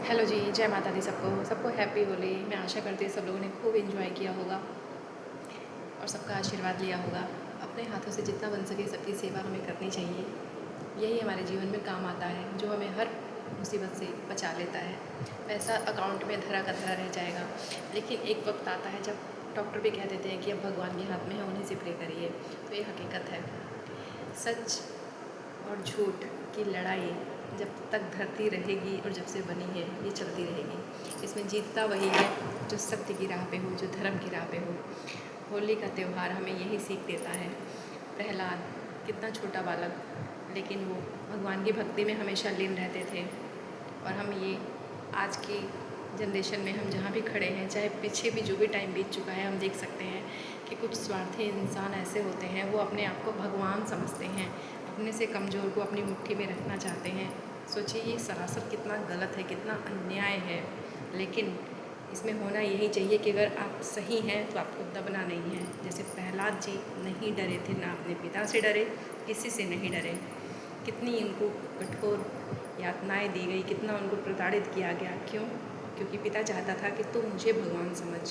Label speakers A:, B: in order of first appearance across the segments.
A: Hello जी, जय माता दी सबको सबको हैप्पी होली। मैं आशा करती हूँ सब लोगों ने खूब एंजॉय किया होगा और सबका आशीर्वाद लिया होगा। अपने हाथों से जितना बन सके सबकी सेवा हमें करनी चाहिए। यही हमारे जीवन में काम आता है, जो हमें हर मुसीबत से बचा लेता है। पैसा अकाउंट में धरा का धरा रह जाएगा, लेकिन एक वक्त आता है जब डॉक्टर भी कह देते हैं कि अब भगवान के हाथ में है, उन्हीं से प्रे करिए। तो ये हकीकत है। सच और झूठ की लड़ाई जब तक धरती रहेगी और जब से बनी है ये चलती रहेगी। इसमें जीतता वही है जो सत्य की राह पे हो, जो धर्म की राह पे हो। होली का त्यौहार हमें यही सीख देता है। प्रहलाद कितना छोटा बालक, लेकिन वो भगवान की भक्ति में हमेशा लीन रहते थे। और हम ये आज की जनरेशन में हम जहाँ भी खड़े हैं, चाहे पीछे भी जो भी टाइम बीत चुका है, हम देख सकते हैं कि कुछ स्वार्थी इंसान ऐसे होते हैं, वो अपने आप को भगवान समझते हैं, अपने से कमज़ोर को अपनी मुट्ठी में रखना चाहते हैं। सोचिए ये सरासर कितना गलत है, कितना अन्याय है। लेकिन इसमें होना यही चाहिए कि अगर आप सही हैं तो आपको दबना नहीं है। जैसे प्रहलाद जी नहीं डरे थे, ना अपने पिता से डरे, किसी से नहीं डरे। कितनी उनको कठोर यातनाएं दी गई, कितना उनको प्रताड़ित किया गया। क्यों? क्योंकि पिता चाहता था कि तू मुझे भगवान समझ,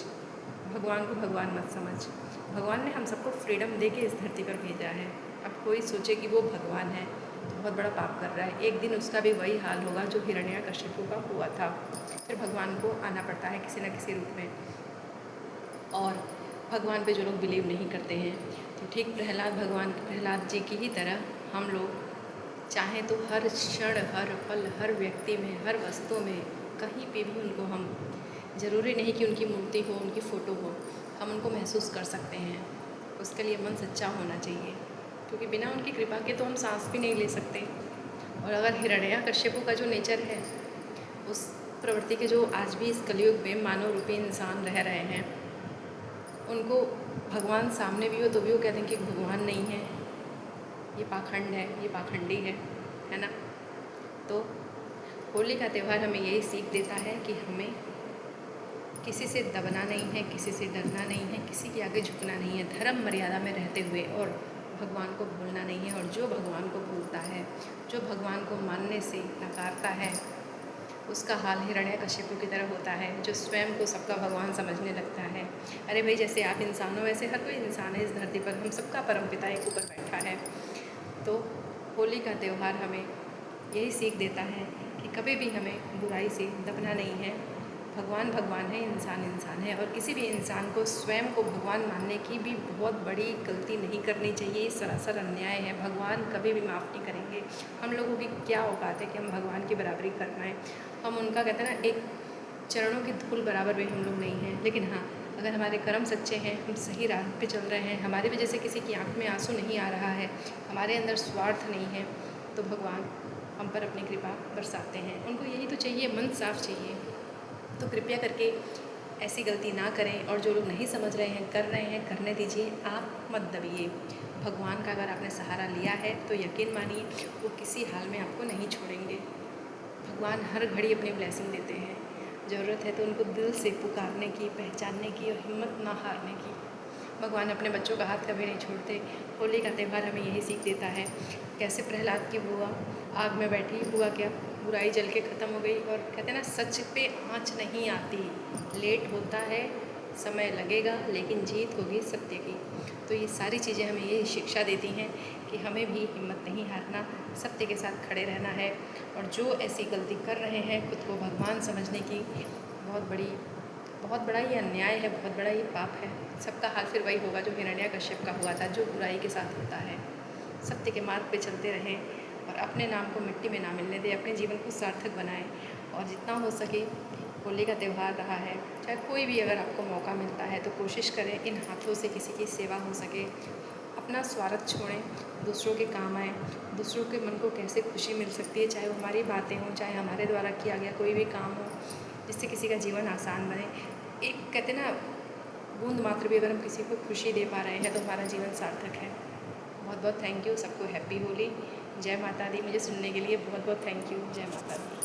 A: भगवान को भगवान मत समझ। भगवान ने हम सबको फ्रीडम दे के इस धरती पर भेजा है। अब कोई सोचे कि वो भगवान है तो बहुत बड़ा पाप कर रहा है। एक दिन उसका भी वही हाल होगा जो हिरण्यकशिपु का हुआ था। फिर भगवान को आना पड़ता है किसी न किसी रूप में। और भगवान पे जो लोग बिलीव नहीं करते हैं, तो ठीक प्रहलाद जी की ही तरह हम लोग चाहें तो हर क्षण, हर पल, हर व्यक्ति में, हर वस्तु में, कहीं पे भी उनको हम, ज़रूरी नहीं कि उनकी मूर्ति हो, उनकी फ़ोटो हो, हम उनको महसूस कर सकते हैं। उसके लिए मन सच्चा होना चाहिए, क्योंकि बिना उनकी कृपा के तो हम सांस भी नहीं ले सकते। और अगर हिरण्यकश्यपु का जो नेचर है, उस प्रवृत्ति के जो आज भी इस कलयुग में मानव रूपी इंसान रह रहे हैं, उनको भगवान सामने भी हो तो भी वो कहते हैं कि भगवान नहीं है, ये पाखंड है, ये पाखंडी है ना। तो होली का त्यौहार हमें यही सीख देता है कि हमें किसी से दबना नहीं है, किसी से डरना नहीं है, किसी के आगे झुकना नहीं है, धर्म मर्यादा में रहते हुए, और भगवान को भूलना नहीं है। और जो भगवान को भूलता है, जो भगवान को मानने से नकारता है, उसका हाल हिरण्यकशिपु की तरह होता है, जो स्वयं को सबका भगवान समझने लगता है। अरे भाई, जैसे आप इंसान हो वैसे हर कोई इंसान है इस धरती पर, हम सबका परमपिता एक ऊपर बैठा है। तो होली का त्यौहार हमें यही सीख देता है कि कभी भी हमें बुराई से दबना नहीं है। भगवान भगवान है, इंसान इंसान है, और किसी भी इंसान को स्वयं को भगवान मानने की भी बहुत बड़ी गलती नहीं करनी चाहिए। ये सरासर अन्याय है। भगवान कभी भी माफ़ नहीं करेंगे। हम लोगों की क्या औकात है कि हम भगवान की बराबरी कर पाएँ। हम उनका कहते हैं ना, एक चरणों की धूल बराबर भी हम लोग नहीं हैं। लेकिन हाँ, अगर हमारे कर्म सच्चे हैं, हम सही राह पे चल रहे हैं, हमारी वजह से किसी की आँख में आंसू नहीं आ रहा है, हमारे अंदर स्वार्थ नहीं है, तो भगवान हम पर अपनी कृपा बरसाते हैं। उनको यही तो चाहिए, मन साफ चाहिए। तो कृपया करके ऐसी गलती ना करें, और जो लोग नहीं समझ रहे हैं, कर रहे हैं, करने दीजिए। आप मत दबिए। भगवान का अगर आपने सहारा लिया है तो यकीन मानिए वो किसी हाल में आपको नहीं छोड़ेंगे। भगवान हर घड़ी अपनी ब्लेसिंग देते हैं। ज़रूरत है तो उनको दिल से पुकारने की, पहचानने की, और हिम्मत ना हारने की। भगवान अपने बच्चों का हाथ कभी नहीं छोड़ते। होली का त्यौहार हमें यही सीख देता है। कैसे प्रहलाद की बुआ आग में बैठी, हुआ क्या, बुराई जल के ख़त्म हो गई। और कहते हैं ना, सच पे आँच नहीं आती, लेट होता है, समय लगेगा, लेकिन जीत होगी सत्य की। तो ये सारी चीज़ें हमें ये शिक्षा देती हैं कि हमें भी हिम्मत नहीं हारना, सत्य के साथ खड़े रहना है। और जो ऐसी गलती कर रहे हैं, खुद को भगवान समझने की, बहुत बड़ा ये अन्याय है, बहुत बड़ा ये पाप है। सबका हाल फिर वही होगा जो हिरण्यकश्यप का हुआ था, जो बुराई के साथ होता है। सत्य के मार्ग पे चलते रहें और अपने नाम को मिट्टी में ना मिलने दें, अपने जीवन को सार्थक बनाएं। और जितना हो सके, होली का त्यौहार रहा है, चाहे कोई भी अगर आपको मौका मिलता है तो कोशिश करें इन हाथों से किसी की सेवा हो सके। अपना स्वार्थ छोड़ें, दूसरों के काम आएँ। दूसरों के मन को कैसे खुशी मिल सकती है, चाहे वो हमारी बातें हों, चाहे हमारे द्वारा किया गया कोई भी काम हो, जिससे किसी का जीवन आसान बने। एक कहते ना, बूंद मात्र भी अगर हम किसी को खुशी दे पा रहे हैं तो हमारा जीवन सार्थक है। बहुत बहुत थैंक यू सबको। हैप्पी होली। जय माता दी। मुझे सुनने के लिए बहुत बहुत थैंक यू। जय माता दी।